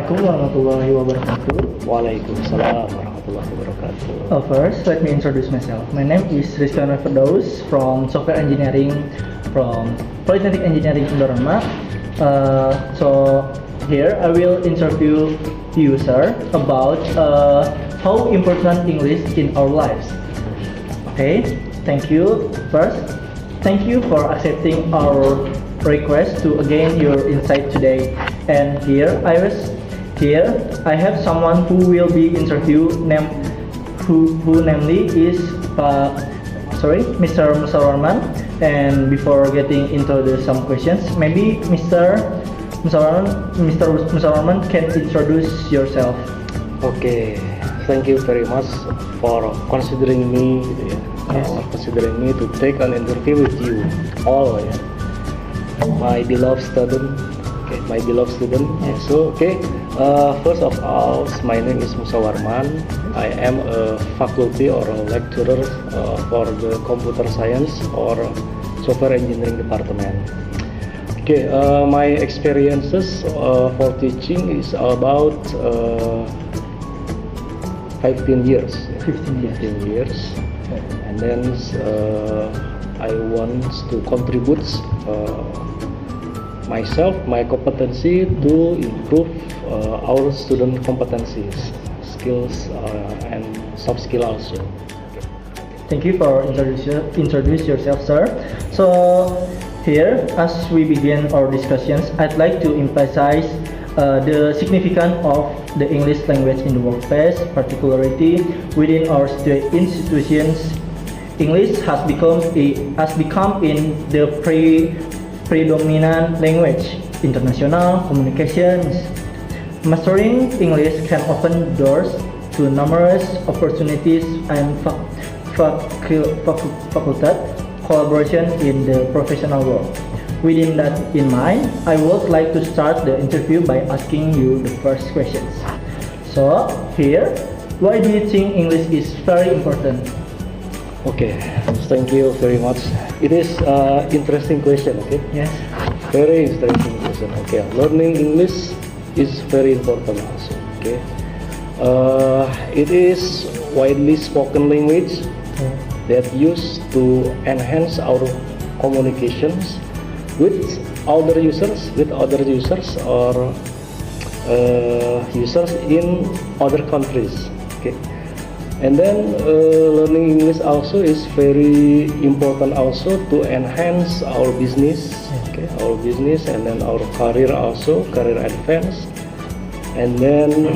Assalamualaikum warahmatullahi wabarakatuh. Waalaikumsalam warahmatullahi wabarakatuh. First, let me introduce myself. My name is Rizky Firdaus from Software Engineering from Polytechnic Engineering Indorama. So here I will interview you, sir, about how important English in our lives. Okay, thank you. First, thank you for accepting our request to gain your insight today. And here I have someone who will be interviewed, who namely is Mr. Musa Warman. And before getting into some questions, maybe Mr. Musa Warman can introduce yourself. Okay, thank you very much for considering me, Yes. considering me to take an interview with you all, my beloved student. Okay, my beloved student. Yes. So, first of all, my name is Musa Warman. I am a faculty or a lecturer for the computer science or software engineering department. Okay, my experiences for teaching is about 15 years. 15 years. 15 years. And then I want to contribute myself, my competency to improve our student competencies, skills, and soft skill also. Thank you for introduce yourself, sir. So here, as we begin our discussions, I'd like to emphasize the significance of the English language in the workplace, particularly within our institutions. English has become in the predominant language, international communications. Mastering English can open doors to numerous opportunities and facultative collaboration in the professional world. Within that in mind, I would like to start the interview by asking you the first questions. So here, why do you think English is very important? Okay, thank you very much. It is interesting question. Okay. Yes. Very interesting question. Okay, learning English is very important also. Okay, it is widely spoken language that used to enhance our communications with other users, or users in other countries. Okay. And then learning English also is very important also to enhance our business, okay, our business, and then our career also, career advance, and then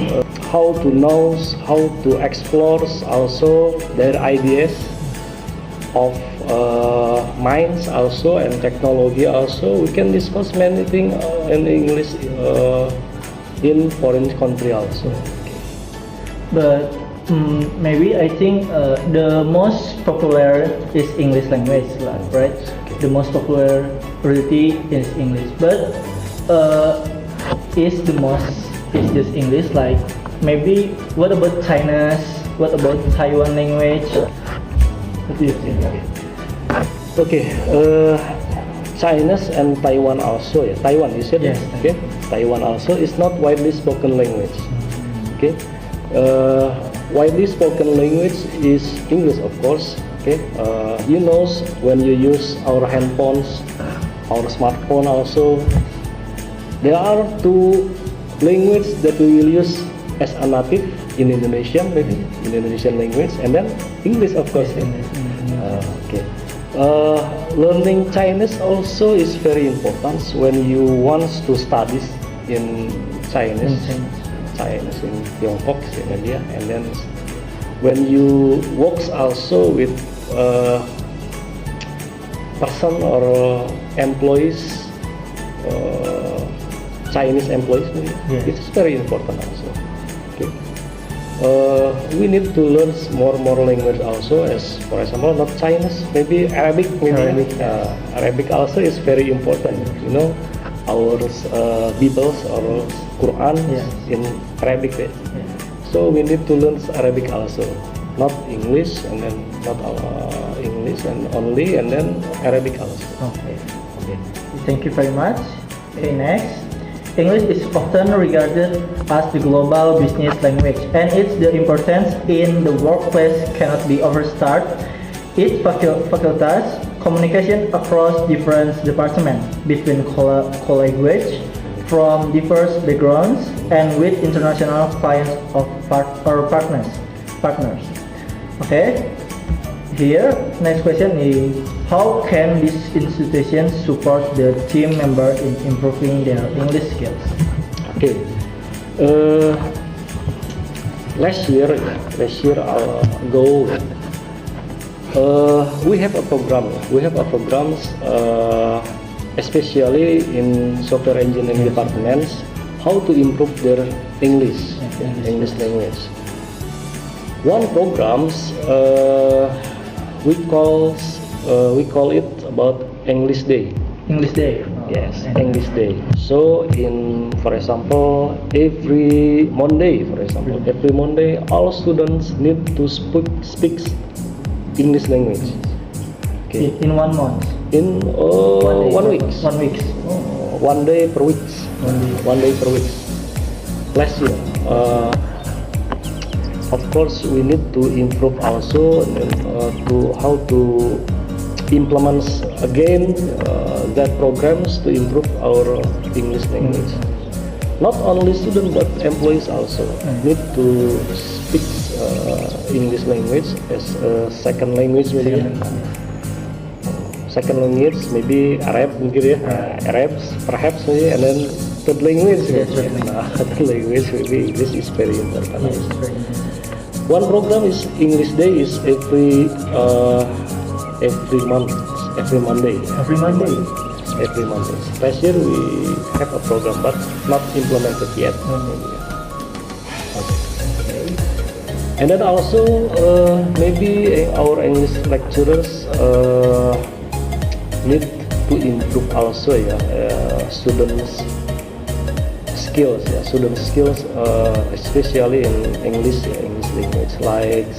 how to know, how to explore also their ideas of minds also and technology also. We can discuss many things in English in foreign country also. Okay. But maybe I think the most popular is English language, right? Okay. The most popularity is English, but is just English? Like maybe what about Chinese? What about Taiwan language? What do you think? Okay, Chinese and Taiwan also. Yeah, Taiwan you said. Yes. Okay, Taiwan also is not widely spoken language. Okay. Widely spoken language is English, of course. Okay, you know, when you use our handphones, our smartphone also, there are two languages that we will use as a native in Indonesian, maybe Indonesian language, and then English, of course. Okay. Learning Chinese also is very important when you want to study in Chinese. Chinese in Tiongkok, in India, and then when you work also with person or employees, Chinese employees, Yeah. it is very important also. Okay. We need to learn more language also, as for example not Chinese, maybe Arabic. Arabic also is very important. You know, our Bibles or Quran in Arabic. So we need to learn Arabic also, not English and then not English and only, and then Arabic also. Okay. Thank you very much. Okay, next. English is often regarded as the global business language, and its the importance in the workplace cannot be overstated. It facilitates communication across different departments between colleagues from diverse backgrounds and with international clients or partners. Okay. Here, next question is, how can this institution support the team member in improving their English skills? Okay. Last year ago, we have a program. We have a programs, especially in software engineering departments, how to improve their English language. One programs we call it about English Day. English Day. Yes, English Day. So for example, every Monday, all students need to speak English language. Okay. In 1 month. In 1 week. 1 week. 1 day per week. 1 day per week. Last year. Of course, we need to improve also to how to implement again that programs to improve our English language. Not only students but employees also need to speak English language as a second language maybe. Second language maybe Arab mungkin ya, Arabs perhaps maybe, and then third language. Third language maybe English is very important. One program is English Day is every month, every Monday. Every Monday. Every Monday. Last year we have a program but not implemented yet. Okay. And then also maybe our English lecturers need to improve also students skills, especially in English language, like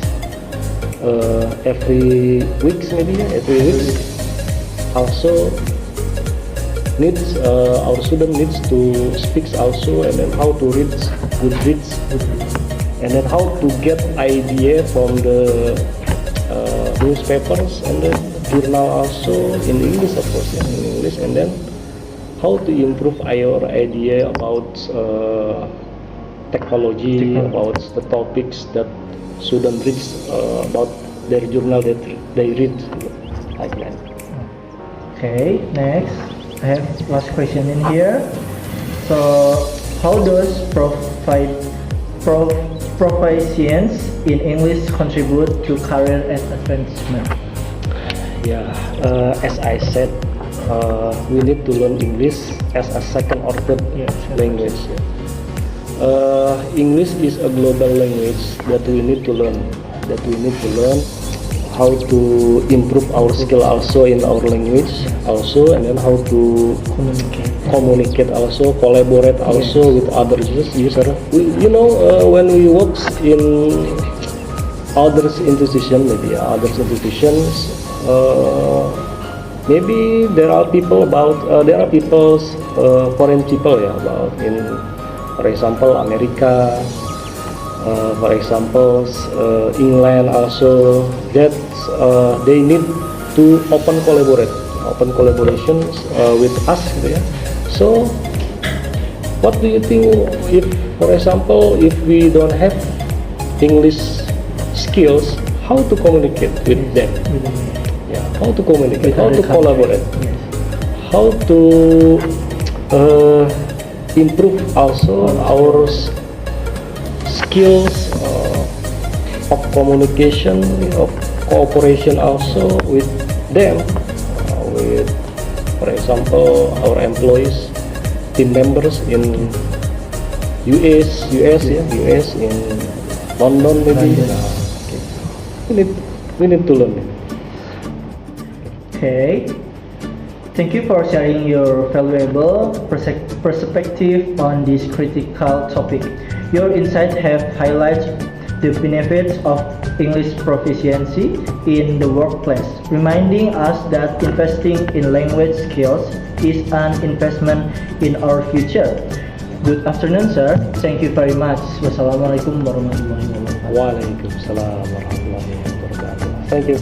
every weeks also needs our student needs to speak also, and then how to read good reads, and then how to get idea from the newspapers and the journal also in English, of course, in English, and then how to improve our idea about technology, about the topics that students read about their journal that they read, like that. Okay, next I have last question in here. So, how does proficiency in English contribute to career advancement? Yeah, as I said, we need to learn English as a second or third language. English is a global language that we need to learn. How to improve our skill also in our language also, and then how to communicate also, collaborate also with other users. When we work in other institutions, maybe there are foreign people about in, for example, America, for example, England also, that they need to open collaborations with us, So, what do you think if, for example, if we don't have English skills, how to communicate with them? How to communicate, how to collaborate, how to improve also our skills of communication, of cooperation also with them, with, for example, our employees, team members in US in London maybe. We need to learn it. Okay, thank you for sharing your valuable perspective on this critical topic. Your insights have highlighted the benefits of English proficiency in the workplace, reminding us that investing in language skills is an investment in our future. Good afternoon, sir. Thank you very much. Wassalamualaikum warahmatullahi wabarakatuh. Waalaikumsalam warahmatullahi wabarakatuh. Thank you.